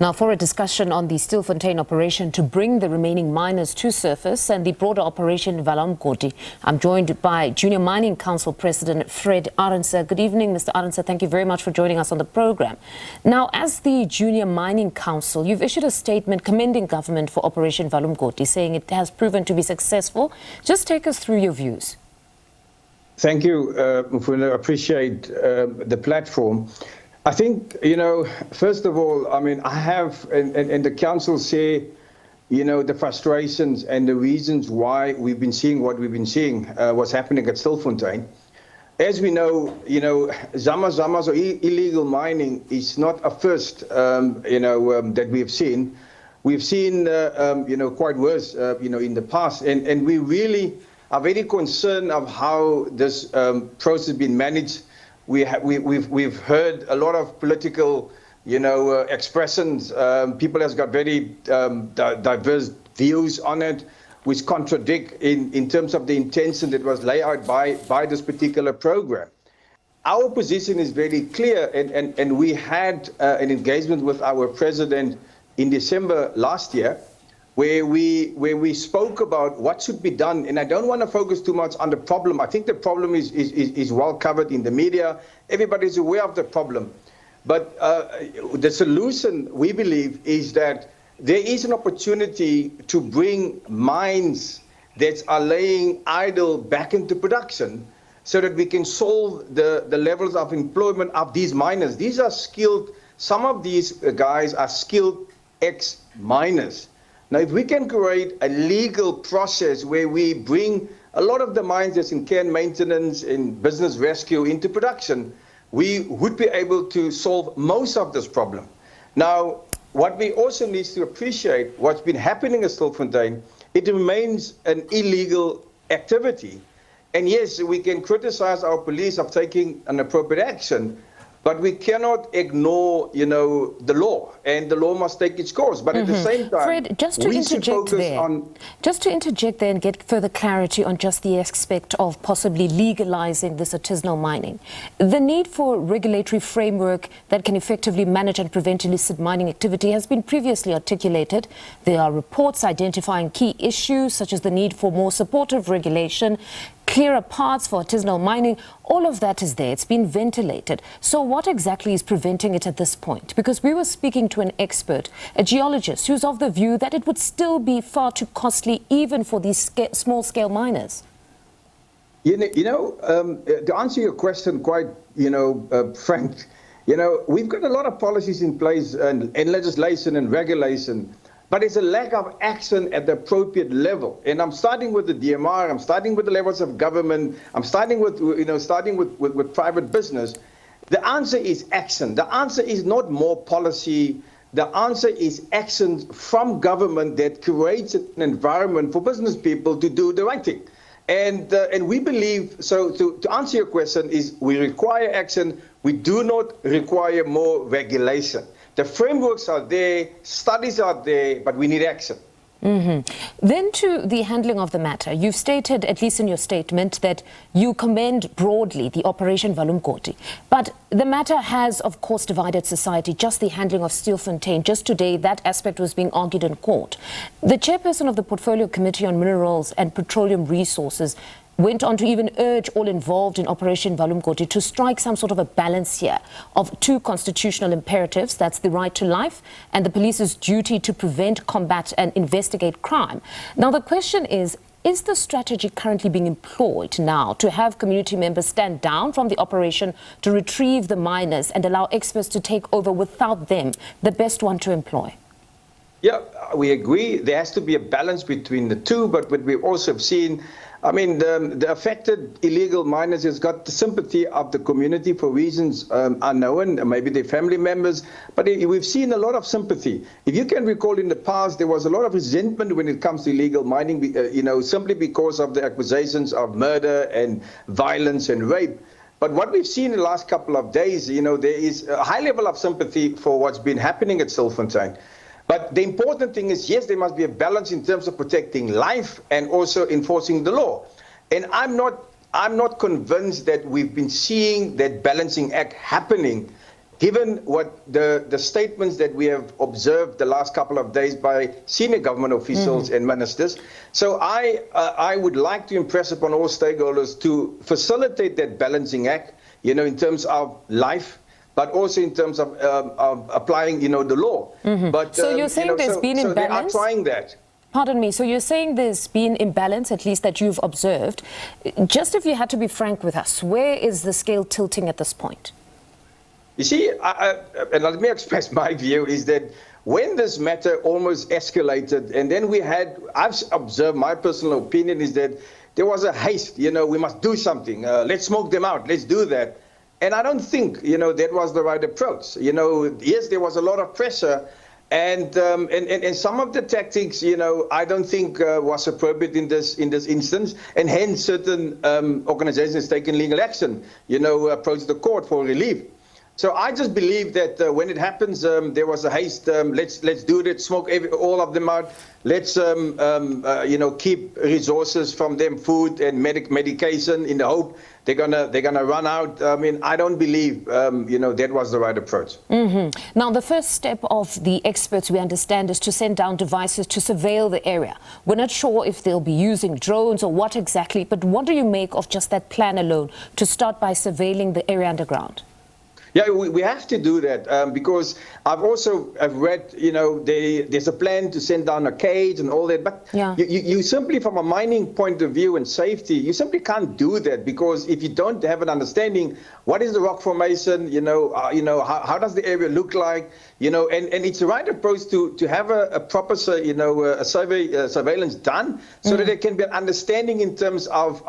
Now, for a discussion on the Stilfontein operation to bring the remaining miners to surface and the broader Operation Vala Umgodi, I'm joined by Junior Mining Council President Fred Arendse. Good evening, Mr. Arendse. Thank you very much for joining us on the program. Now, as the Junior Mining Council, you've issued a statement commending government for Operation Vala Umgodi, saying it has proven to be successful. Just take us through your views. Thank you, Mufuna. I appreciate the platform. I think, first of all, I have, and the council say, the frustrations and the reasons why we've been seeing what we've been seeing, what's happening at Stilfontein. As we know, zamas or illegal mining is not a first, that we've seen. We've seen, quite worse, in the past. And we really are very concerned of how this process has been managed. We've heard a lot of political, expressions. People have got very diverse views on it, which contradict in terms of the intention that was laid out by this particular program. Our position is very clear, and we had an engagement with our president in December last year, where we spoke about what should be done. And I don't want to focus too much on the problem. I think the problem is well covered in the media. Everybody's aware of the problem. But the solution, we believe, is that there is an opportunity to bring mines that are laying idle back into production so that we can solve the levels of employment of these miners. These are skilled, some of these guys are skilled ex-miners. Now, if we can create a legal process where we bring a lot of the mines that's in care and maintenance and business rescue into production, we would be able to solve most of this problem. Now, what we also need to appreciate, what's been happening at Stilfontein, it remains an illegal activity. And yes, we can criticize our police of taking an appropriate action, but we cannot ignore, the law, and the law must take its course. But at the same time, Fred, just to interject there and get further clarity on just the aspect of possibly legalizing this artisanal mining. The need for regulatory framework that can effectively manage and prevent illicit mining activity has been previously articulated. There are reports identifying key issues such as the need for more supportive regulation, clearer paths for artisanal mining. All of that is there. It's been ventilated. So what exactly is preventing it at this point? Because we were speaking to an expert, a geologist, who's of the view that it would still be far too costly even for these small-scale miners. To answer your question quite, frank, we've got a lot of policies in place and legislation and regulation, but it's a lack of action at the appropriate level. And I'm starting with the DMR, I'm starting with the levels of government, I'm starting with, with private business. The answer is action. The answer is not more policy. The answer is action from government that creates an environment for business people to do the right thing. And we believe, so to answer your question, is we require action. We do not require more regulation. The frameworks are there, studies are there, but we need action. Then to the handling of the matter. You've stated, at least in your statement, that you commend broadly the Operation Vala Umgodi. But the matter has, of course, divided society. Just the handling of Stilfontein. Just today, that aspect was being argued in court. The chairperson of the Portfolio Committee on Minerals and Petroleum Resources went on to even urge all involved in Operation Vala Umgodi to strike some sort of a balance here of two constitutional imperatives. That's the right to life and the police's duty to prevent, combat and investigate crime. Now, the question is the strategy currently being employed now to have community members stand down from the operation to retrieve the miners and allow experts to take over without them the best one to employ? Yeah, we agree. There has to be a balance between the two, but what we also have seen, the affected illegal miners has got the sympathy of the community for reasons unknown, maybe their family members, but we've seen a lot of sympathy. If you can recall in the past, there was a lot of resentment when it comes to illegal mining, simply because of the accusations of murder and violence and rape. But what we've seen in the last couple of days, there is a high level of sympathy for what's been happening at Stilfontein. But the important thing is, yes, there must be a balance in terms of protecting life and also enforcing the law. And I'm not convinced that we've been seeing that balancing act happening given what the statements that we have observed the last couple of days by senior government officials and ministers. So I would like to impress upon all stakeholders to facilitate that balancing act, in terms of life, but also in terms of applying, the law. But so you're saying there's been imbalance? They are trying that. Pardon me. So you're saying there's been imbalance, at least that you've observed. Just if you had to be frank with us, where is the scale tilting at this point? You see, and let me express my view, is that when this matter almost escalated, and then I've observed, my personal opinion is that there was a haste, we must do something, let's smoke them out, let's do that. And I don't think, that was the right approach. Yes, there was a lot of pressure, and some of the tactics, I don't think was appropriate in this instance, and hence certain organizations taken legal action, approached the court for relief. So I just believe that when it happens, there was a haste. Let's do it. Smoke all of them out. Let's keep resources from them, food and medication, in the hope they're gonna run out. I mean, I don't believe that was the right approach. Now, the first step of the experts, we understand, is to send down devices to surveil the area. We're not sure if they'll be using drones or what exactly, but what do you make of just that plan alone to start by surveilling the area underground? Yeah, we have to do that because I've read, there's a plan to send down a cage and all that. But you simply, from a mining point of view and safety, you simply can't do that, because if you don't have an understanding, what is the rock formation, how does the area look like, and it's the right approach to have a proper, surveillance done, so that there can be an understanding in terms of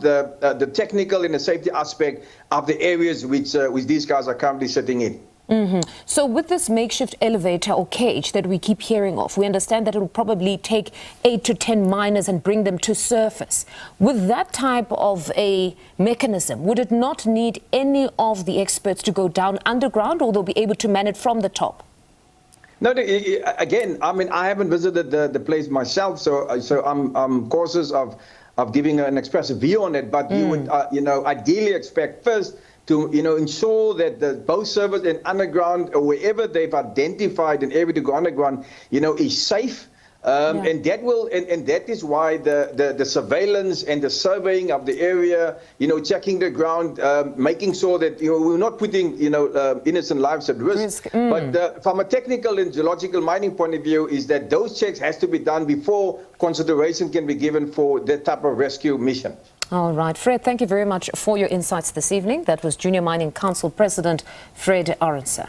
the technical and the safety aspect of the areas which these guys are currently sitting in. So with this makeshift elevator or cage that we keep hearing of, we understand that it will probably take 8 to 10 miners and bring them to surface. With that type of a mechanism, would it not need any of the experts to go down underground, or they'll be able to man it from the top? No, again, I mean, I haven't visited the place myself, so I'm cautious of giving an expressive view on it. But you would, ideally expect first to, ensure that both surface and underground, or wherever they've identified an area to go underground, is safe. And that is why the surveillance and the surveying of the area, checking the ground, making sure that we're not putting innocent lives at risk. But from a technical and geological mining point of view, is that those checks has to be done before consideration can be given for that type of rescue mission. All right, Fred, thank you very much for your insights this evening. That was Junior Mining Council President Fred Arendse.